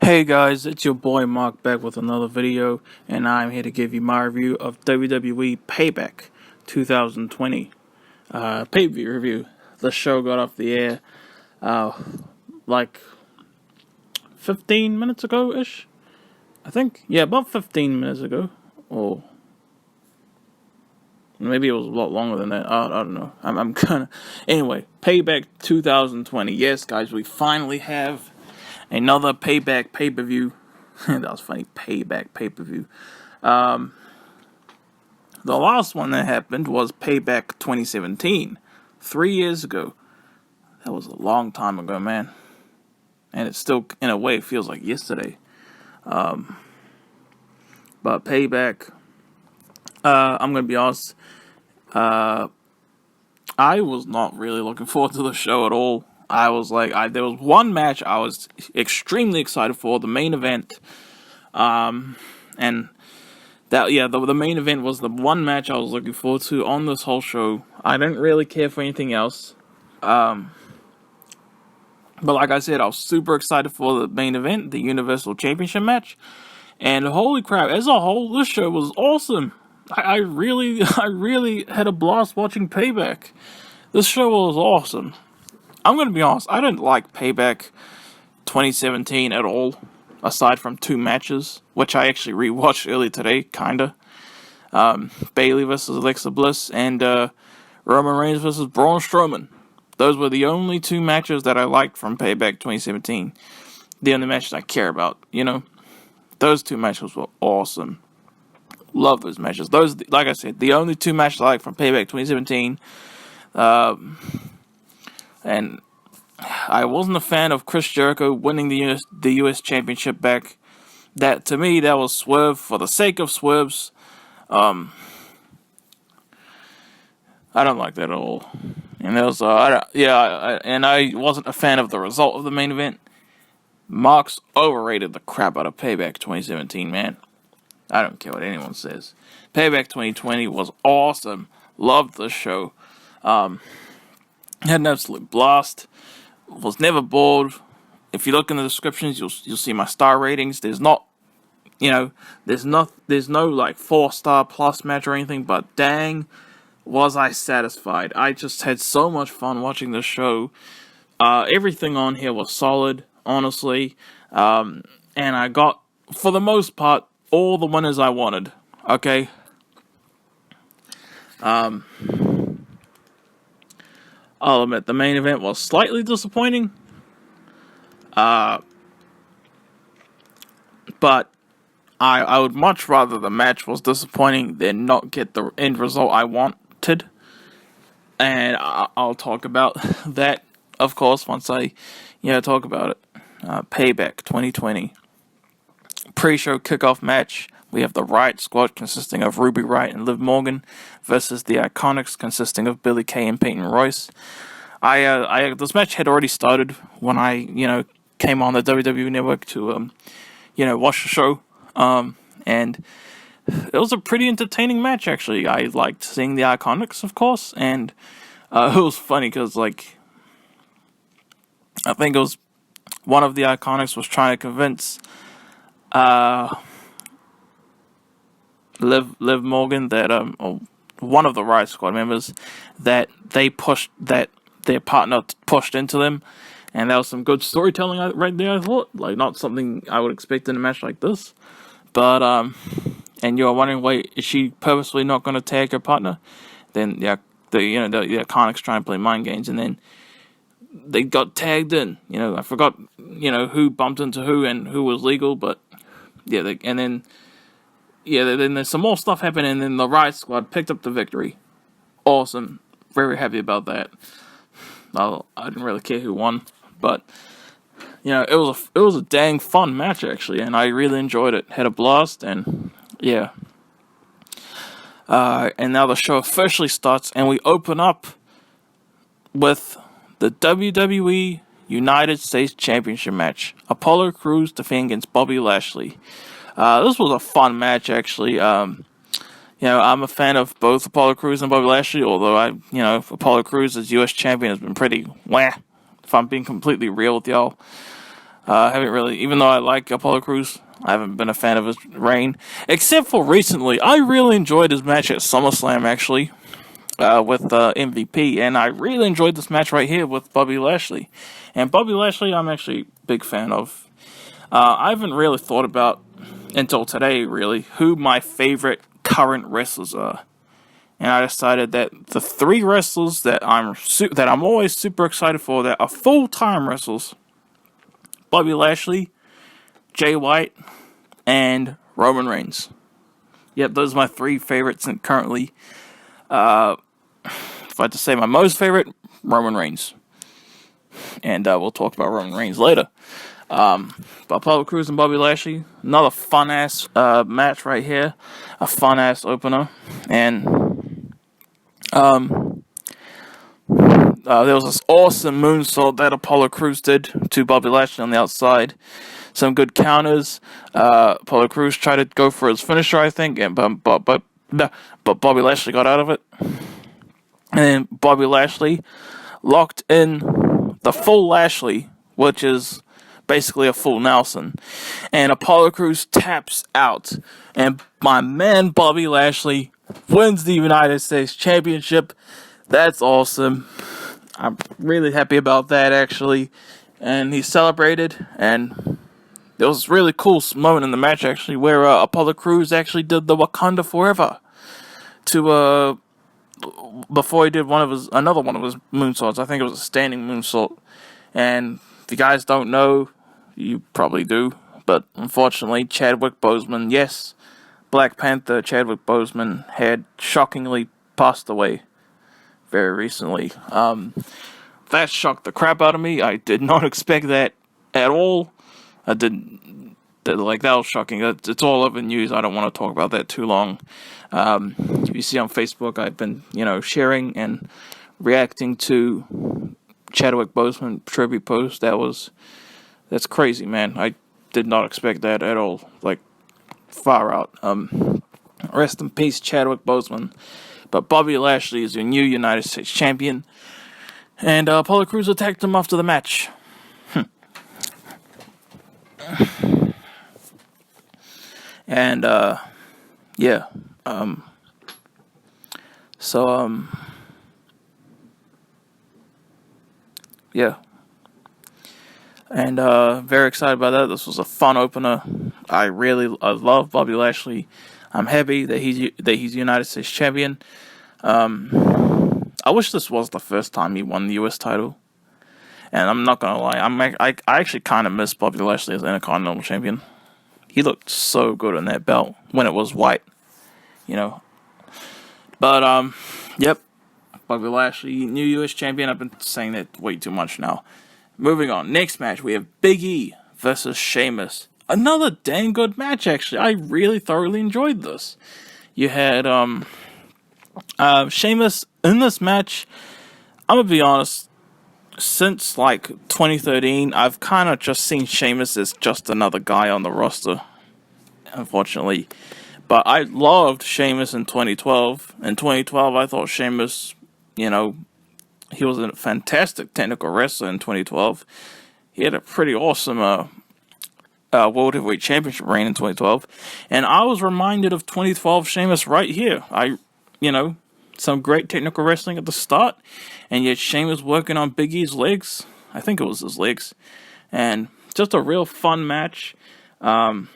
Hey guys, it's your boy Mark back with another video, and I'm here to give you my review of WWE Payback 2020 pay-per-view review. The show got off the air like 15 minutes ago-ish, I think. Yeah, about 15 minutes ago, or maybe it was a lot longer than that. I don't know. I'm kind of... Anyway, Payback 2020. Yes, guys, we finally have another Payback pay-per-view. That was funny. Payback pay-per-view. The last one that happened was Payback 2017. 3 years ago. That was a long time ago, man. And it still, in a way, feels like yesterday. But Payback, I'm going to be honest, I was not really looking forward to the show at all. I was like, there was one match I was extremely excited for, the main event. And that, yeah, the main event was the one match I was looking forward to on this whole show. I didn't really care for anything else. But like I said, I was super excited for the main event, the Universal Championship match. And holy crap, as a whole, this show was awesome. I really had a blast watching Payback. This show was awesome. I'm going to be honest, I didn't like Payback 2017 at all, aside from 2 matches, which I actually rewatched earlier today, kinda. Bayley versus Alexa Bliss, and Roman Reigns versus Braun Strowman. Those were the only 2 matches that I liked from Payback 2017. The only matches I care about, you know. Those 2 matches were awesome. Love those matches. Those, like I said, the only 2 matches I liked from Payback 2017. And I wasn't a fan of Chris Jericho winning the US Championship back. That, to me, that was swerve for the sake of swerves. I don't like that at all. And there was, and I wasn't a fan of the result of the main event. Marks overrated the crap out of Payback 2017, man. I don't care what anyone says. Payback 2020 was awesome. Loved the show. Had an absolute blast. Was never bored. If you look in the descriptions, you'll see my star ratings. There's not, there's no like 4-star plus match or anything. But dang, was I satisfied. I just had so much fun watching this show. Everything on here was solid, honestly. And I got, for the most part, all the winners I wanted. Okay. I'll admit, the main event was slightly disappointing. But I would much rather the match was disappointing than not get the end result I wanted. And I'll talk about that, of course, once I, talk about it. Payback 2020. Pre-show kickoff match. We have the Riott squad consisting of Ruby Riott and Liv Morgan versus the IIconics consisting of Billie Kay and Peyton Royce. This match had already started when I, came on the WWE Network to, watch the show. And it was a pretty entertaining match, actually. I liked seeing the IIconics, of course, and it was funny because, I think it was one of the IIconics was trying to convince Liv Morgan that or one of the Riott squad members that their partner pushed into them, and that was some good storytelling right there. I thought, not something I would expect in a match like this, but and you're wondering, wait, is she purposely not going to tag her partner? Then the IIconics try and play mind games, and then they got tagged in. I forgot who bumped into who and who was legal, but then there's some more stuff happened, and then the Riott squad picked up the victory. Awesome. Very happy about that. I didn't really care who won, but it was a dang fun match, actually, and I really enjoyed it. Had a blast, and yeah. And now the show officially starts, and we open up with the WWE United States Championship match. Apollo Crews defending against Bobby Lashley. This was a fun match, actually. I'm a fan of both Apollo Crews and Bobby Lashley, although Apollo Crews as US champion has been pretty wah, if I'm being completely real with y'all. I haven't really, even though I like Apollo Crews, I haven't been a fan of his reign, except for recently. I really enjoyed his match at SummerSlam, actually, with MVP, and I really enjoyed this match right here with Bobby Lashley. And Bobby Lashley, I'm actually a big fan of. I haven't really thought about, until today, really, who my favorite current wrestlers are. And I decided that the 3 wrestlers that I'm always super excited for, that are full-time wrestlers, Bobby Lashley, Jay White, and Roman Reigns. Yep, those are my 3 favorites, and currently, if I had to say my most favorite, Roman Reigns. And we'll talk about Roman Reigns later. But Apollo Crews and Bobby Lashley, another fun-ass match right here. A fun-ass opener. And there was this awesome moonsault that Apollo Crews did to Bobby Lashley on the outside. Some good counters. Apollo Crews tried to go for his finisher, I think, but Bobby Lashley got out of it. And then Bobby Lashley locked in the full Lashley, which is basically a full Nelson. And Apollo Crews taps out. And my man Bobby Lashley wins the United States Championship. That's awesome. I'm really happy about that, actually. And he celebrated, and there was a really cool moment in the match, actually, where Apollo Crews actually did the Wakanda Forever to before he did another one of his moonsaults. I think it was a standing moonsault. And if you guys don't know, you probably do, but unfortunately, Chadwick Boseman, yes, Black Panther Chadwick Boseman had shockingly passed away very recently. That shocked the crap out of me. I did not expect that at all. That was shocking. It's all over the news. I don't want to talk about that too long. If you see on Facebook, I've been, sharing and reacting to Chadwick Boseman tribute post. That's crazy, man. I did not expect that at all. Like, far out. Rest in peace, Chadwick Boseman. But Bobby Lashley is your new United States Champion. And Apollo Crews attacked him after the match. And, yeah. Yeah. And very excited about that. This was a fun opener. I love Bobby Lashley. I'm happy that he's United States Champion. I wish this was the first time he won the US title. And I'm not gonna lie, I actually kind of miss Bobby Lashley as Intercontinental Champion. He looked so good in that belt when it was white, But yep, Bobby Lashley, new US Champion. I've been saying that way too much now. Moving on, next match we have Big E versus Sheamus. Another dang good match, actually. I really thoroughly enjoyed this. You had Sheamus in this match. I'm gonna be honest. Since 2013, I've kind of just seen Sheamus as just another guy on the roster, unfortunately. But I loved Sheamus in 2012. In 2012, I thought Sheamus, he was a fantastic technical wrestler in 2012. He had a pretty awesome World Heavyweight Championship reign in 2012. And I was reminded of 2012 Sheamus right here. Some great technical wrestling at the start, and yet Sheamus working on Big E's legs. I think it was his legs. And just a real fun match. There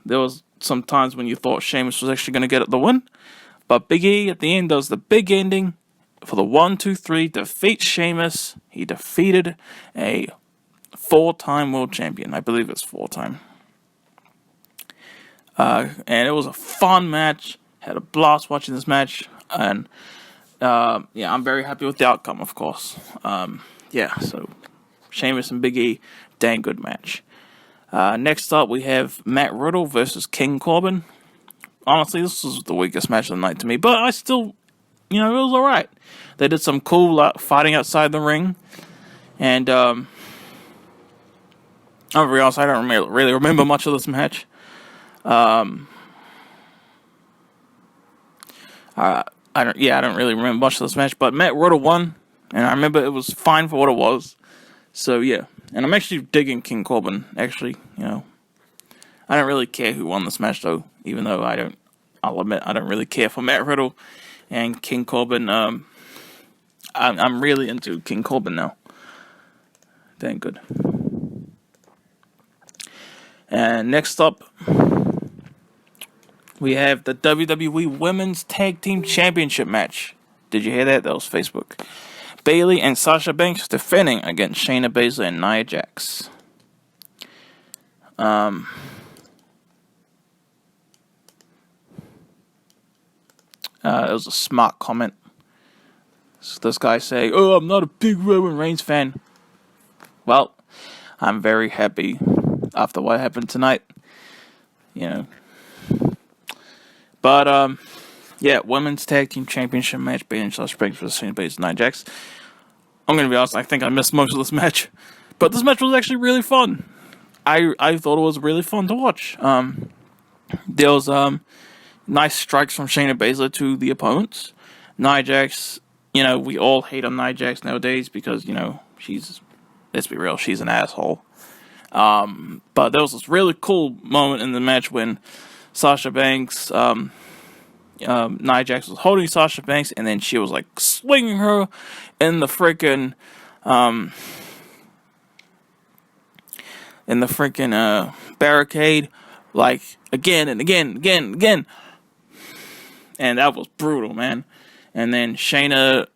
was some times when you thought Sheamus was actually going to get the win, but Big E at the end does the big ending for the 1, 2, 3, defeats Sheamus. He defeated a 4-time world champion. I believe it's 4-time. And it was a fun match. Had a blast watching this match. And, I'm very happy with the outcome, of course. So Sheamus and Big E, dang good match. Next up, we have Matt Riddle versus King Corbin. Honestly, this was the weakest match of the night to me, but I still, it was alright. They did some cool fighting outside the ring. And, I'm gonna be honest, I don't really remember much of this match. I don't really remember much of this match, but Matt Riddle won, and I remember it was fine for what it was. So yeah, and I'm actually digging King Corbin. Actually, I don't really care who won this match though, even though I'll admit I don't really care for Matt Riddle and King Corbin. I'm really into King Corbin now. Dang good. And next up, we have the WWE Women's Tag Team Championship match. Did you hear that? That was Facebook. Bayley and Sasha Banks defending against Shayna Baszler and Nia Jax. It was a smart comment. So this guy saying, "Oh, I'm not a big Roman Reigns fan." Well, I'm very happy after what happened tonight. But yeah, Women's Tag Team Championship match, Bayley and Sasha Banks versus Shayna Baszler and Nia Jax. I'm gonna be honest, I think I missed most of this match, but this match was actually really fun. I thought it was really fun to watch. There was nice strikes from Shayna Baszler to the opponents. Nia Jax, we all hate on Nia Jax nowadays because let's be real, she's an asshole. But there was this really cool moment in the match when Sasha Banks, Nia Jax was holding Sasha Banks, and then she was like swinging her in the freaking barricade, like again and again and again and again, and that was brutal, man. And then Shayna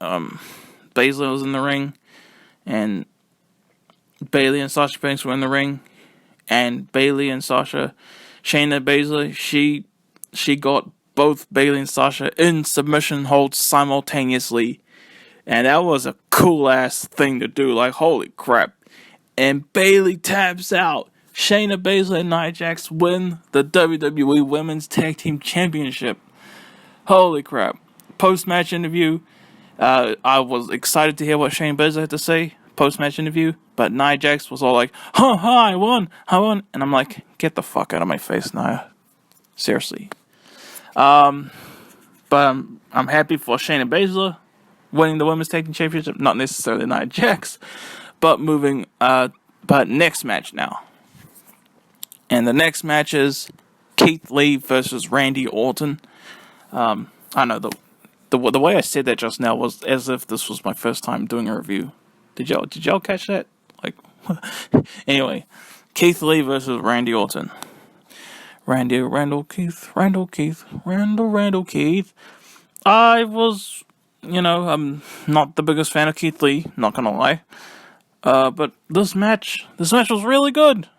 Baszler was in the ring, and Bayley and Sasha Banks were in the ring, and Shayna Baszler, she got both Bayley and Sasha in submission holds simultaneously, and that was a cool ass thing to do. Like, holy crap! And Bayley taps out. Shayna Baszler and Nia Jax win the WWE Women's Tag Team Championship. Holy crap! Post-match interview, I was excited to hear what Shayna Baszler had to say. Post-match interview, but Nia Jax was all like, I won, and I'm like, get the fuck out of my face, Nia. Seriously. But I'm happy for Shayna Baszler winning the Women's Tag Team Championship, not necessarily Nia Jax, but but next match now. And the next match is Keith Lee versus Randy Orton. I know the way I said that just now was as if this was my first time doing a review. Did y'all catch that? Like, anyway, Keith Lee versus Randy Orton. Randall Keith. I was, I'm not the biggest fan of Keith Lee, not gonna lie. But this match was really good.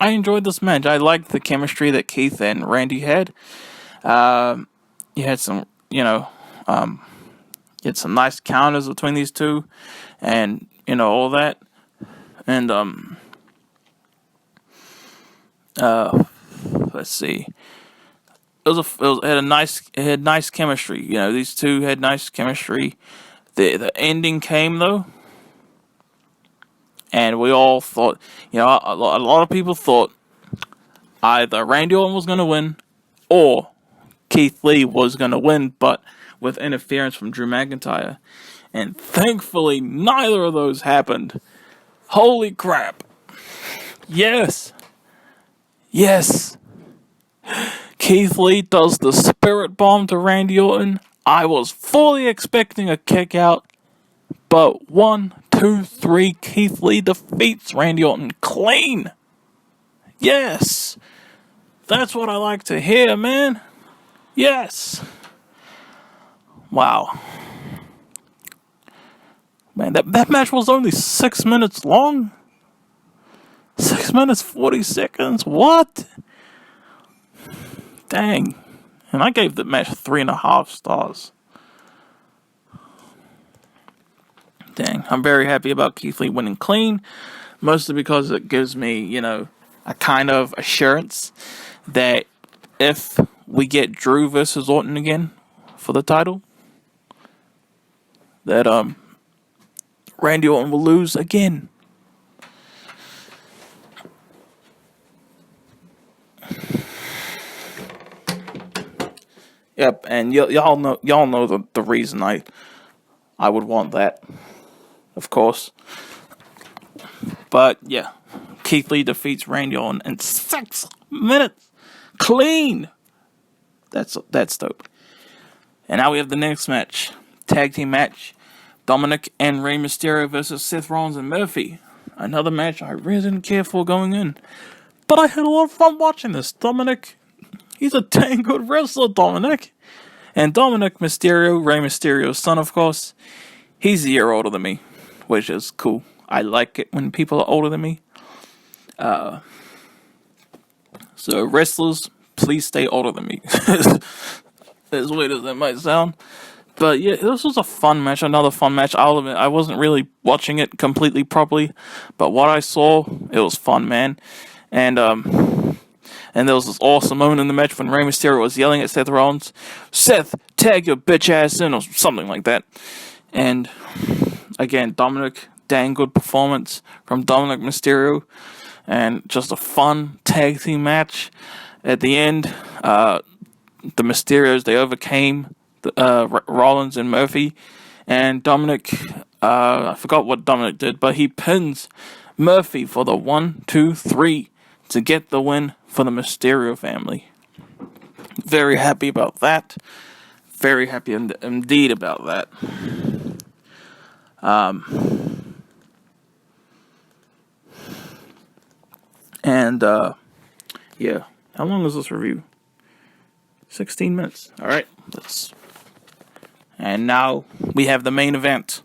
I enjoyed this match. I liked the chemistry that Keith and Randy had. You had some, get some nice counters between these two, and all that, and let's see, it had nice chemistry. These two had nice chemistry. The ending came though, and we all thought, a lot of people thought either Randy Orton was going to win or Keith Lee was going to win, but with interference from Drew McIntyre. And thankfully, neither of those happened. Holy crap. Yes. Keith Lee does the spirit bomb to Randy Orton. I was fully expecting a kick out, but 1, 2, 3, Keith Lee defeats Randy Orton clean. Yes. That's what I like to hear, man. Yes. Wow. Man, that match was only 6 minutes long. 6 minutes, 40 seconds. What? Dang. And I gave the match 3.5 stars. Dang. I'm very happy about Keith Lee winning clean. Mostly because it gives me, a kind of assurance that if we get Drew versus Orton again for the title, that Randy Orton will lose again. Yep, and y'all know the reason I would want that, of course. But yeah, Keith Lee defeats Randy Orton in 6 minutes, clean. That's dope. And now we have the next match, tag team match, Dominik and Rey Mysterio versus Seth Rollins and Murphy. Another match I really didn't care for going in, but I had a lot of fun watching this. Dominik, he's a dang good wrestler, Dominik. And Dominik Mysterio, Rey Mysterio's son, of course, he's a year older than me, which is cool. I like it when people are older than me. So wrestlers, please stay older than me. As weird as that might sound. But yeah, this was a fun match, another fun match. I'll admit, I wasn't really watching it completely properly, but what I saw, it was fun, man. And there was this awesome moment in the match when Rey Mysterio was yelling at Seth Rollins, "Seth, tag your bitch ass in," or something like that. And again, Dominik, dang good performance from Dominik Mysterio, and just a fun tag team match. At the end, the Mysterios, they overcame Rollins and Murphy, and Dominik, I forgot what Dominik did, but he pins Murphy for the 1, 2, 3 to get the win for the Mysterio family. Very happy about that. Very happy indeed about that. Yeah. How long is this review? 16 minutes. Alright, and now we have the main event.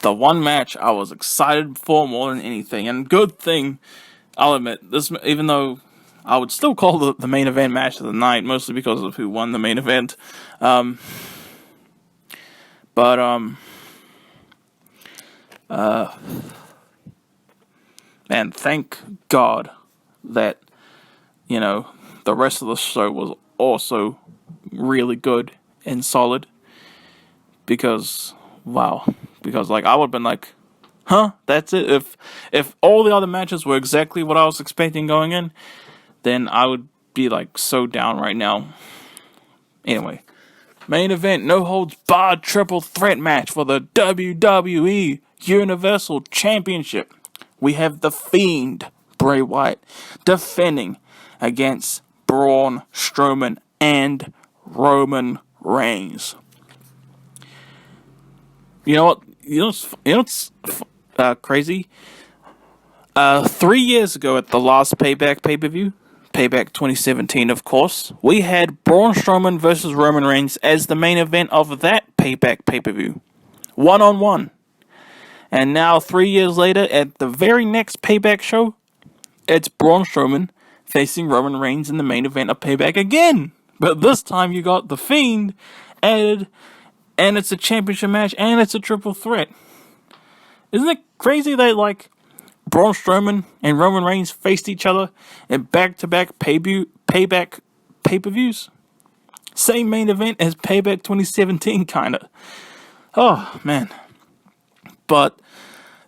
The one match I was excited for more than anything. And good thing, I'll admit, this, even though I would still call the main event match of the night, mostly because of who won the main event. Man, thank God that, the rest of the show was also really good and solid. Because, wow. Because, I would have been like, huh? That's it? If all the other matches were exactly what I was expecting going in, then I would be, so down right now. Anyway. Main event, no holds barred triple threat match for the WWE Universal Championship. We have the Fiend, Bray Wyatt, defending against Braun Strowman and Roman Reigns. You know what? What's crazy? 3 years ago at the last Payback pay-per-view, Payback 2017, of course, we had Braun Strowman versus Roman Reigns as the main event of that Payback pay-per-view. 1-on-1. And now, 3 years later, at the very next Payback show, it's Braun Strowman facing Roman Reigns in the main event of Payback again. But this time you got the Fiend added, and it's a championship match, and it's a triple threat. Isn't it crazy that, Braun Strowman and Roman Reigns faced each other in back-to-back Payback pay-per-views? Same main event as Payback 2017, kinda. Oh, man. But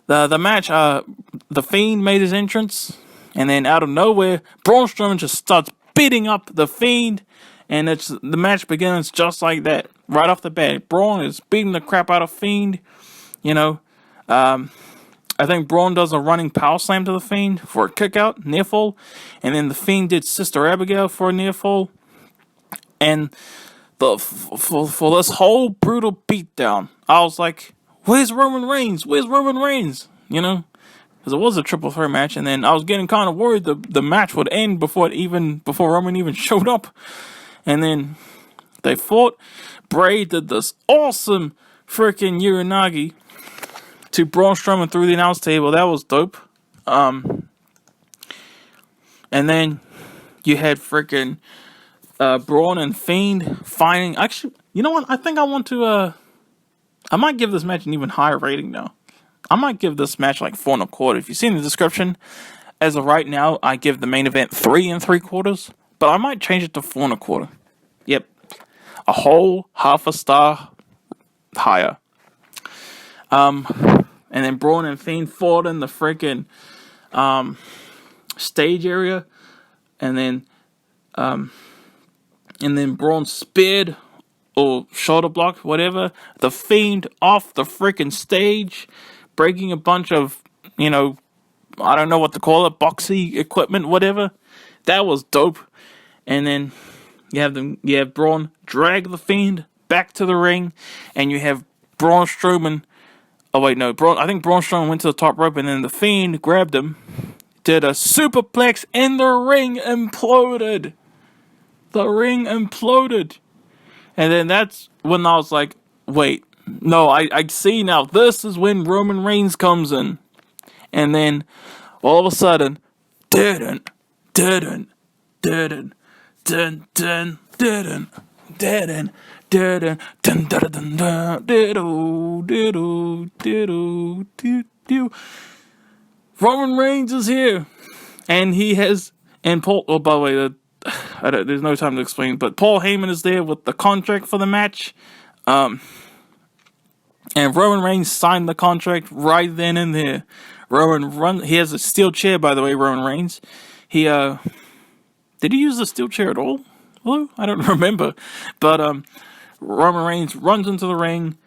the match, the Fiend made his entrance, and then out of nowhere, Braun Strowman just starts beating up the Fiend, and the match begins just like that. Right off the bat, Braun is beating the crap out of Fiend, I think Braun does a running power slam to the Fiend for a kick-out, near fall, and then the Fiend did Sister Abigail for a near fall, and for this whole brutal beatdown, I was like, where's Roman Reigns? Where's Roman Reigns? Because it was a triple threat match, and then I was getting kind of worried the match would end before Roman even showed up, and then they fought. Bray did this awesome freaking Uranagi to Braun Strowman through the announce table. That was dope. And then you had freaking Braun and Fiend fighting. Actually, you know what? I think I want to. I might give this match an even higher rating now. I might give this match 4.25. If you see in the description, as of right now, I give the main event 3 3/4. But I might change it to 4.25. Yep, a whole half a star higher. And then Braun and Fiend fought in the freaking stage area, and then Braun speared or shoulder blocked, whatever, the Fiend off the freaking stage, breaking a bunch of I don't know what to call it, boxy equipment, whatever. That was dope. And then you have Braun drag the Fiend back to the ring, and you have Braun Strowman. Oh wait, no, I think Braun Strowman went to the top rope, and then the Fiend grabbed him, did a superplex, and the ring imploded. The ring imploded. And then that's when I was like, wait, no, I see now. This is when Roman Reigns comes in. And then all of a sudden, didn't, didn't, didn't, didn't, didn't, didn't, didn't, didn't, dun dun dun dun, diddle, diddle, diddle, diddle. Roman Reigns is here. And he has, and Paul, oh, by the way, there's no time to explain, but Paul Heyman is there with the contract for the match. And Roman Reigns signed the contract right then and there. He has a steel chair, by the way, Roman Reigns. Did he use the steel chair at all? Hello? I don't remember. But Roman Reigns runs into the ring,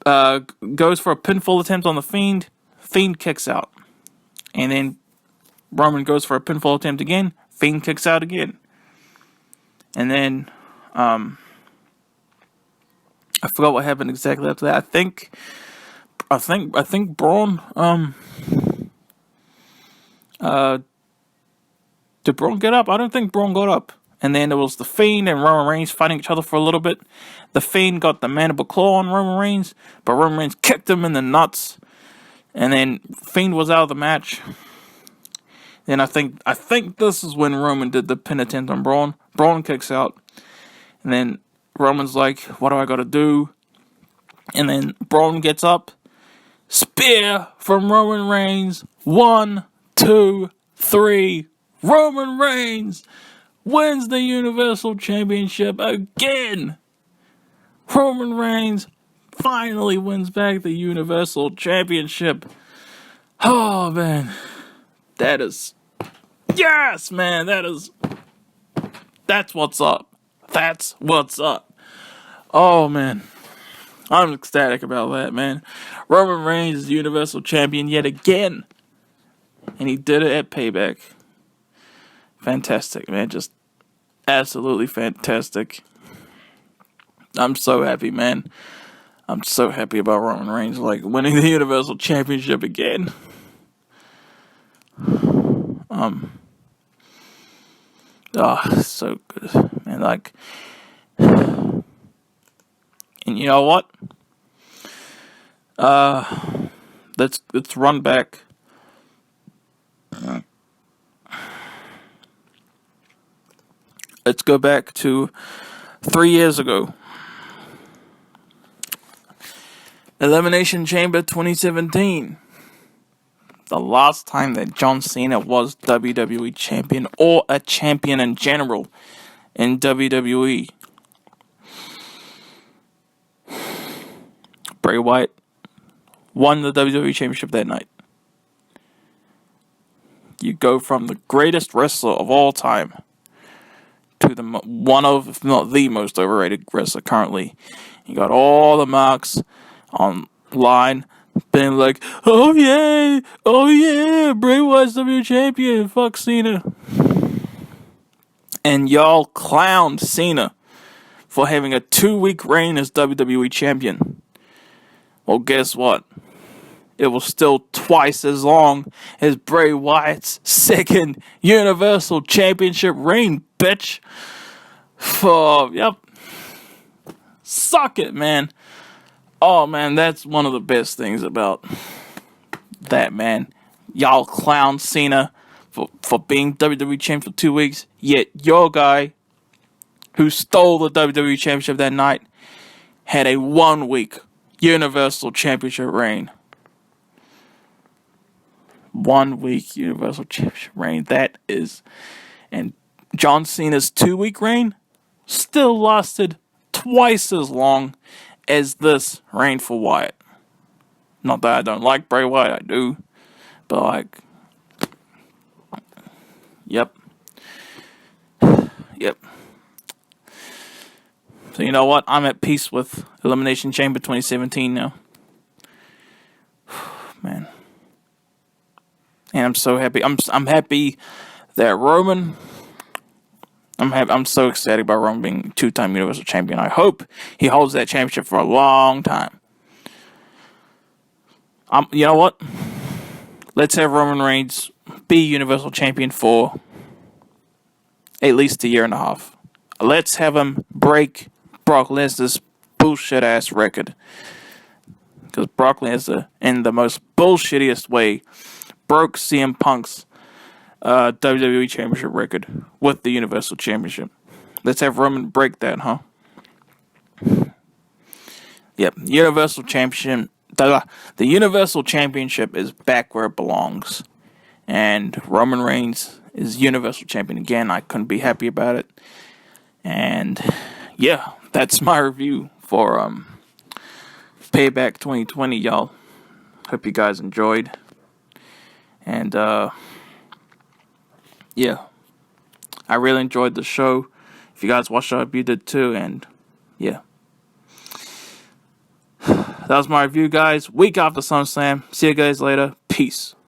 goes for a pinfall attempt on the Fiend. Fiend kicks out. And then Roman goes for a pinfall attempt again. Fiend kicks out again. And then I forgot what happened exactly after that. I think Braun did Braun get up? I don't think Braun got up. And then there was the Fiend and Roman Reigns fighting each other for a little bit. The Fiend got the mandible claw on Roman Reigns, but Roman Reigns kicked him in the nuts. And then Fiend was out of the match. Then I think this is when Roman did the pin attempt on Braun. Braun kicks out. And then Roman's like, what do I got to do? And then Braun gets up. Spear from Roman Reigns. 1, 2, 3. Roman Reigns wins the Universal Championship again. Roman Reigns finally wins back the Universal Championship. Oh, man. That is... Yes, man. That's what's up. That's what's up. Oh, man. I'm ecstatic about that, man. Roman Reigns is the Universal Champion yet again. And he did it at Payback. Fantastic, man. Just absolutely fantastic. I'm so happy, man. I'm so happy about Roman Reigns, winning the Universal Championship again. So good. And and you know what? Let's run back. Let's go back to 3 years ago. Elimination Chamber 2017. The last time that John Cena was WWE Champion, or a champion in general in WWE. Bray Wyatt won the WWE Championship that night. You go from the greatest wrestler of all time to one of, if not the most overrated wrestler currently. You got all the marks online being like, oh yeah, Bray Wyatt's WWE Champion, fuck Cena. And y'all clowned Cena for having a 2-week reign as WWE Champion. Well, guess what? It was still twice as long as Bray Wyatt's second Universal Championship reign, bitch. Suck it, man. Oh, man, that's one of the best things about that, man. Y'all clown Cena for being WWE Champion for 2 weeks, yet your guy who stole the WWE Championship that night had a 1-week Universal Championship reign. 1-week Universal Championship reign. That is... And John Cena's 2-week reign still lasted twice as long as this reign for Wyatt. Not that I don't like Bray Wyatt, I do. But Yep. So you know what? I'm at peace with Elimination Chamber 2017 now. Man. and I'm so happy. I'm happy that Roman. I'm so excited about Roman being two-time Universal Champion. I hope he holds that championship for a long time. You know what? Let's have Roman Reigns be Universal Champion for at least a year and a half. Let's have him break Brock Lesnar's bullshit-ass record. Because Brock Lesnar, in the most bullshittiest way, broke CM Punk's WWE Championship record with the Universal Championship. Let's have Roman break that, huh? Yep, Universal Championship. The Universal Championship is back where it belongs. And Roman Reigns is Universal Champion again. I couldn't be happy about it. And yeah, that's my review for Payback 2020, y'all. Hope you guys enjoyed. And yeah, I really enjoyed the show. If you guys watched it, I hope you did too. And yeah, that was my review, guys. Week after SummerSlam. See you guys later. Peace.